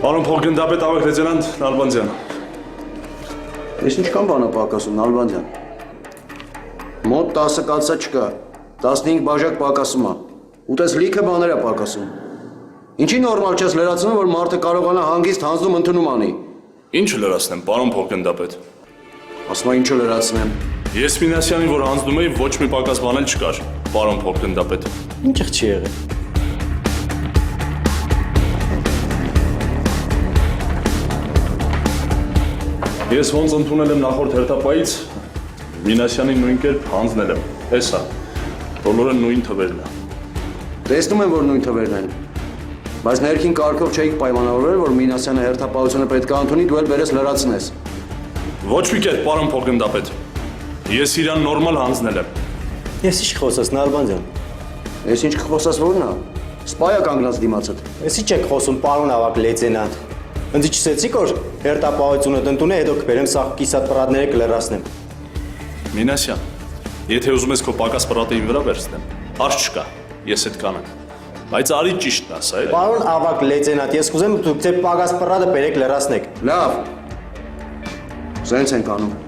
Պարոն փոխգնդապետ ավագ լեյտենանտ Նալբանդյան։ Ես ինչքան բան եմ պակասում, Նալբանդյան։ Մոտ 10 կաթսա չկա, 15 բաժակ պակասում է, ուտես լիքը բաներ է պակասում։ Ինչի նորմալ չես լրացնում, որ մարդը կարողանա հանգիստ հանձնում ընդունում անի։ Ինչը լրացնեմ, պարոն փոխգնդապետ։ Ասում եմ ինչը լրացնեմ։ Ես Մինասյանին, որ հանձնում էի, ոչ մի պակաս բան էլ չկար, պարոն փոխգնդապետ։ Ինչ չի եղել։ Ես ոնց ընդունել եմ նախորդ հերթապայից, Մինասյանին նույն կերպ հանձնել եմ, էսա, բոլորը նույն թվերն է։ Տեսնում եմ, որ նույն թվերն են։ Բայց ներքին կարգով չէիք պայմանավորվել, որ Մինասյանը հերթապահությունը պետք է ընդունի, դու էլ բերես լրացնես։ Ոչ մի կերպ, պարոն փոխգնդապետ։ Ես իրան նորմալ հանձնել եմ։ Ես ինչ խոսես, Նալբանդյան։ Ես ինչ կխոսած որն է։ Սպայա կանգնած դիմացդ։ Ես ինչ եք խոսում, պարոն ավագ լեյտենանտ։ Ընդ իջեցիք, որ հերթապահությունը տնտուն է, հետո կբերեմ սաղ կիսատ պրատները կլրացնեմ։ Մինասյան, եթե ուզում ես քո պակաս պրատը իմ վրա վերցնեմ, հարց չկա, ես այդ կանեմ։ Բայց արի ճիշտն ասա, էլի։ Պարոն ավագ լեյտենանտ, ես կուզեմ դուք ձեր պակաս պրատը բերեք լրացնեք։ Լավ։ Սենց ենք անում։